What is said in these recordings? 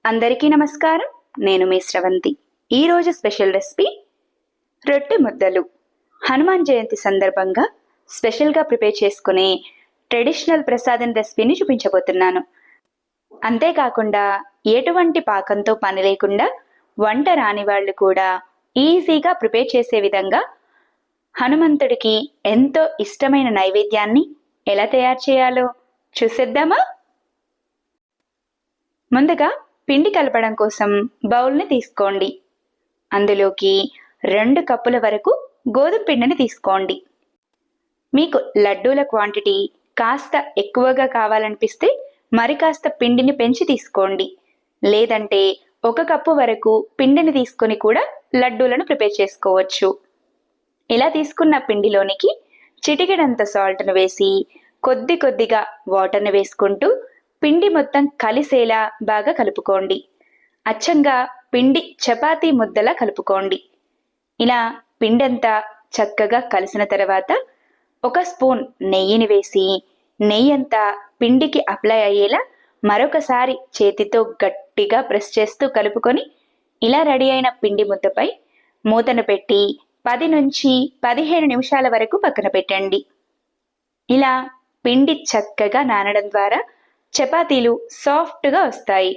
అందరికీ నమస్కారం. నేను మీ శ్రవంతి. ఈరోజు స్పెషల్ రెసిపీ రొట్టె ముద్దలు. హనుమాన్ జయంతి సందర్భంగా స్పెషల్గా ప్రిపేర్ చేసుకునే ట్రెడిషనల్ ప్రసాదం రెసిపీని చూపించబోతున్నాను. అంతేకాకుండా ఎటువంటి పాకంతో పని లేకుండా వంట రాని వాళ్ళు కూడా ఈజీగా ప్రిపేర్ చేసే విధంగా హనుమంతుడికి ఎంతో ఇష్టమైన నైవేద్యాన్ని ఎలా తయారు చేయాలో చూసేద్దామా? ముందుగా పిండి కలపడం కోసం బౌల్ని తీసుకోండి. అందులోకి 2 కప్పుల వరకు గోధుమ పిండిని తీసుకోండి. మీకు లడ్డూల క్వాంటిటీ కాస్త ఎక్కువగా కావాలనిపిస్తే మరి కాస్త పిండిని పెంచి తీసుకోండి. లేదంటే 1 కప్పు వరకు పిండిని తీసుకొని కూడా లడ్డూలను ప్రిపేర్ చేసుకోవచ్చు. ఇలా తీసుకున్న పిండిలోనికి చిటికెడంత సాల్ట్ను వేసి కొద్ది కొద్దిగా వాటర్ని వేసుకుంటూ పిండి మొత్తం కలిసేలా బాగా కలుపుకోండి. అచ్చంగా పిండి చపాతీ ముద్దలా కలుపుకోండి. ఇలా పిండంతా చక్కగా కలిసిన తర్వాత 1 స్పూన్ నెయ్యిని వేసి నెయ్యి అంతా పిండికి అప్లై అయ్యేలా మరొకసారి చేతితో గట్టిగా ప్రెస్ చేస్తూ కలుపుకొని ఇలా రెడీ అయిన పిండి ముద్దపై మూతను పెట్టి 10 నుంచి 15 నిమిషాల వరకు పక్కన పెట్టండి. ఇలా పిండి చక్కగా నానడం ద్వారా చపాతీలు సాఫ్ట్గా వస్తాయి.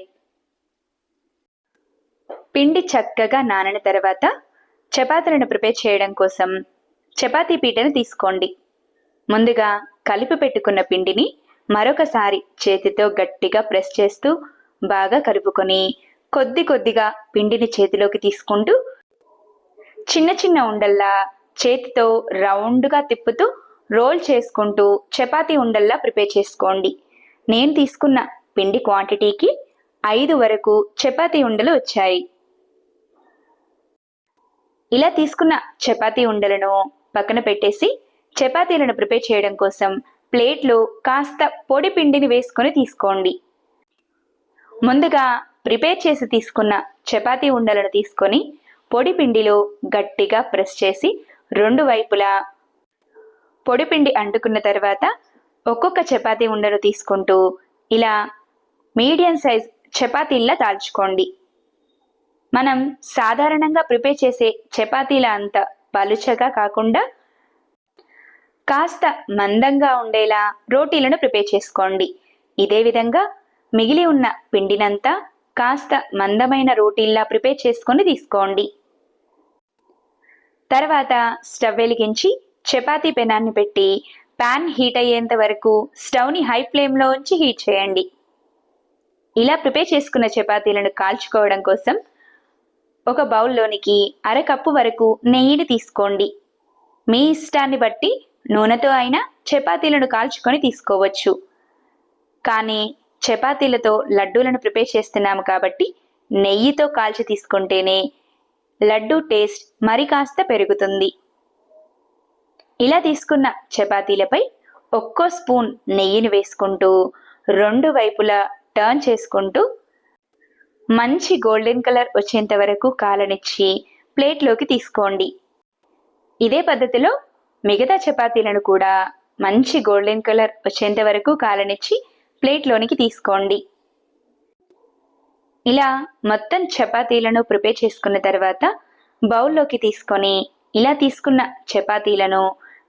పిండి చక్కగా నానిన తర్వాత చపాతీలను ప్రిపేర్ చేయడం కోసం చపాతీ పీటను తీసుకోండి. ముందుగా కలిపి పెట్టుకున్న పిండిని మరొకసారి చేతితో గట్టిగా ప్రెస్ చేస్తూ బాగా కలుపుకొని కొద్ది కొద్దిగా పిండిని చేతిలోకి తీసుకుంటూ చిన్న చిన్న ఉండల్లా చేతితో రౌండ్గా తిప్పుతూ రోల్ చేసుకుంటూ చపాతీ ఉండల్లా ప్రిపేర్ చేసుకోండి. నేను తీసుకున్న పిండి క్వాంటిటీకి 5 వరకు చపాతీ ఉండలు వచ్చాయి. ఇలా తీసుకున్న చపాతీ ఉండలను పక్కన పెట్టేసి చపాతీలను ప్రిపేర్ చేయడం కోసం ప్లేట్లో కాస్త పొడి పిండిని వేసుకొని తీసుకోండి. ముందుగా ప్రిపేర్ చేసి తీసుకున్న చపాతీ ఉండలను తీసుకొని పొడి పిండిలో గట్టిగా ప్రెస్ చేసి 2 వైపులా పొడి పిండి అంటుకున్న తర్వాత ఒక్కొక్క చపాతీ ఉండను తీసుకుంటూ ఇలా మీడియం సైజ్ చపాతీల్లా తాల్చుకోండి. మనం సాధారణంగా ప్రిపేర్ చేసే చపాతీల అంత పలుచగా కాకుండా కాస్త మందంగా ఉండేలా రోటీలను ప్రిపేర్ చేసుకోండి. ఇదే విధంగా మిగిలి ఉన్న పిండినంతా కాస్త మందమైన రోటీల్లా ప్రిపేర్ చేసుకొని తీసుకోండి. తర్వాత స్టవ్ వెలిగించి చపాతీ పెనాన్ని పెట్టి పాన్ హీట్ అయ్యేంత వరకు స్టవ్ని హై ఫ్లేమ్లో ఉంచి హీట్ చేయండి. ఇలా ప్రిపేర్ చేసుకున్న చపాతీలను కాల్చుకోవడం కోసం ఒక బౌల్లోనికి 1/2 కప్పు వరకు నెయ్యిని తీసుకోండి. మీ ఇష్టాన్ని బట్టి నూనెతో అయినా చపాతీలను కాల్చుకొని తీసుకోవచ్చు. కానీ చపాతీలతో లడ్డూలను ప్రిపేర్ చేస్తున్నాము కాబట్టి నెయ్యితో కాల్చి తీసుకుంటేనే లడ్డూ టేస్ట్ మరి కాస్త పెరుగుతుంది. ఇలా తీసుకున్న చపాతీలపై 1 స్పూన్ నెయ్యిని వేసుకుంటూ 2 వైపులా టర్న్ చేసుకుంటూ మంచి గోల్డెన్ కలర్ వచ్చేంత వరకు కాలనిచ్చి ప్లేట్లోకి తీసుకోండి. ఇదే పద్ధతిలో మిగతా చపాతీలను కూడా మంచి గోల్డెన్ కలర్ వచ్చేంత వరకు కాలనిచ్చి ప్లేట్లోనికి తీసుకోండి. ఇలా మొత్తం చపాతీలను ప్రిపేర్ చేసుకున్న తర్వాత బౌల్లోకి తీసుకొని ఇలా తీసుకున్న చపాతీలను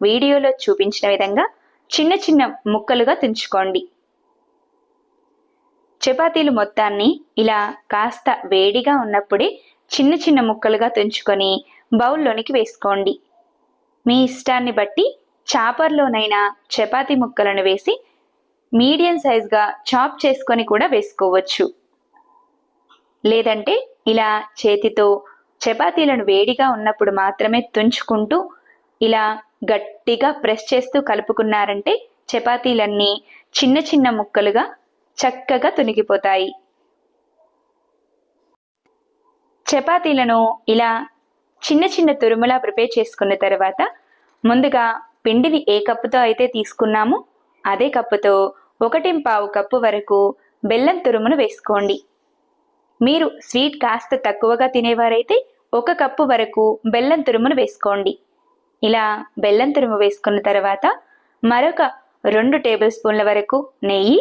వీడియోలో చూపించిన విధంగా చిన్న చిన్న ముక్కలుగా తుంచుకోండి. చపాతీలు మొత్తాన్ని ఇలా కాస్త వేడిగా ఉన్నప్పుడే చిన్న చిన్న ముక్కలుగా తుంచుకొని బౌల్లోనికి వేసుకోండి. మీ ఇష్టాన్ని బట్టి చాపర్లోనైనా చపాతీ ముక్కలను వేసి మీడియం సైజ్గా చాప్ చేసుకొని కూడా వేసుకోవచ్చు. లేదంటే ఇలా చేతితో చపాతీలను వేడిగా ఉన్నప్పుడు మాత్రమే తుంచుకుంటూ ఇలా గట్టిగా ప్రెస్ చేస్తూ కలుపుకున్నారంటే చపాతీలన్నీ చిన్న చిన్న ముక్కలుగా చక్కగా తునిగిపోతాయి. చపాతీలను ఇలా చిన్న చిన్న తురుములా ప్రిపేర్ చేసుకున్న తర్వాత ముందుగా పిండిని ఏ కప్పుతో అయితే తీసుకున్నామో అదే కప్పుతో 1.25 కప్పు వరకు బెల్లం తురుమును వేసుకోండి. మీరు స్వీట్ కాస్త తక్కువగా తినేవారైతే 1 కప్పు వరకు బెల్లం తురుమును వేసుకోండి. ఇలా బెల్లం తురుము వేసుకున్న తర్వాత మరొక 2 టేబుల్ స్పూన్ల వరకు నెయ్యి,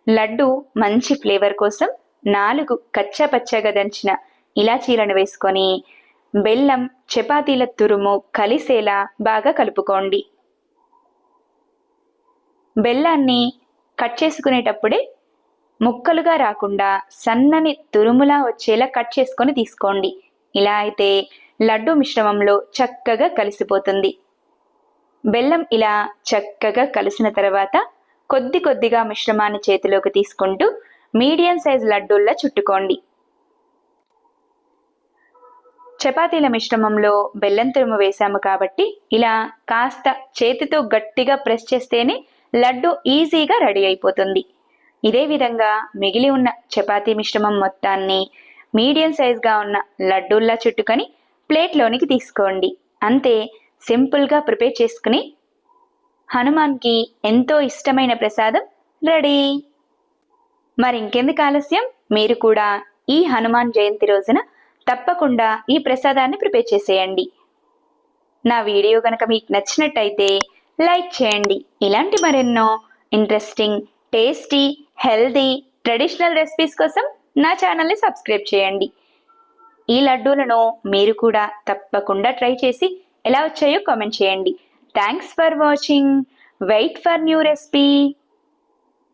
లడ్డు మంచి ఫ్లేవర్ కోసం 4 కచ్చాపచ్చాగా దంచిన ఇలాచీలను వేసుకొని బెల్లం, చపాతీల తురుము కలిసేలా బాగా కలుపుకోండి. బెల్లాన్ని కట్ చేసుకునేటప్పుడే ముక్కలుగా రాకుండా సన్నని తురుములా వచ్చేలా కట్ చేసుకొని తీసుకోండి. ఇలా అయితే లడ్డు మిశ్రమంలో చక్కగా కలిసిపోతుంది. బెల్లం ఇలా చక్కగా కలిసిన తర్వాత కొద్ది కొద్దిగా మిశ్రమాన్ని చేతిలోకి తీసుకుంటూ మీడియం సైజ్ లడ్డూల్లా చుట్టుకోండి. చపాతీల మిశ్రమంలో బెల్లం తురుము వేశాము కాబట్టి ఇలా కాస్త చేతితో గట్టిగా ప్రెస్ చేస్తేనే లడ్డు ఈజీగా రెడీ అయిపోతుంది. ఇదే విధంగా మిగిలి ఉన్న చపాతీ మిశ్రమం మొత్తాన్ని మీడియం సైజ్గా ఉన్న లడ్డూల్లా చుట్టుకొని ప్లేట్లోనికి తీసుకోండి. అంతే, సింపుల్గా ప్రిపేర్ చేసుకుని హనుమాన్కి ఎంతో ఇష్టమైన ప్రసాదం రెడీ. మరింకెందుకు ఆలస్యం, మీరు కూడా ఈ హనుమాన్ జయంతి రోజున తప్పకుండా ఈ ప్రసాదాన్ని ప్రిపేర్ చేసేయండి. నా వీడియో కనుక మీకు నచ్చినట్టయితే లైక్ చేయండి. ఇలాంటి మరెన్నో interesting, tasty, healthy, traditional recipes కోసం నా ఛానల్ని సబ్స్క్రైబ్ చేయండి. ఈ లడ్డూలను మీరు కూడా తప్పకుండా ట్రై చేసి ఎలా వచ్చాయో కామెంట్ చేయండి. Thanks for watching. Wait for new recipe.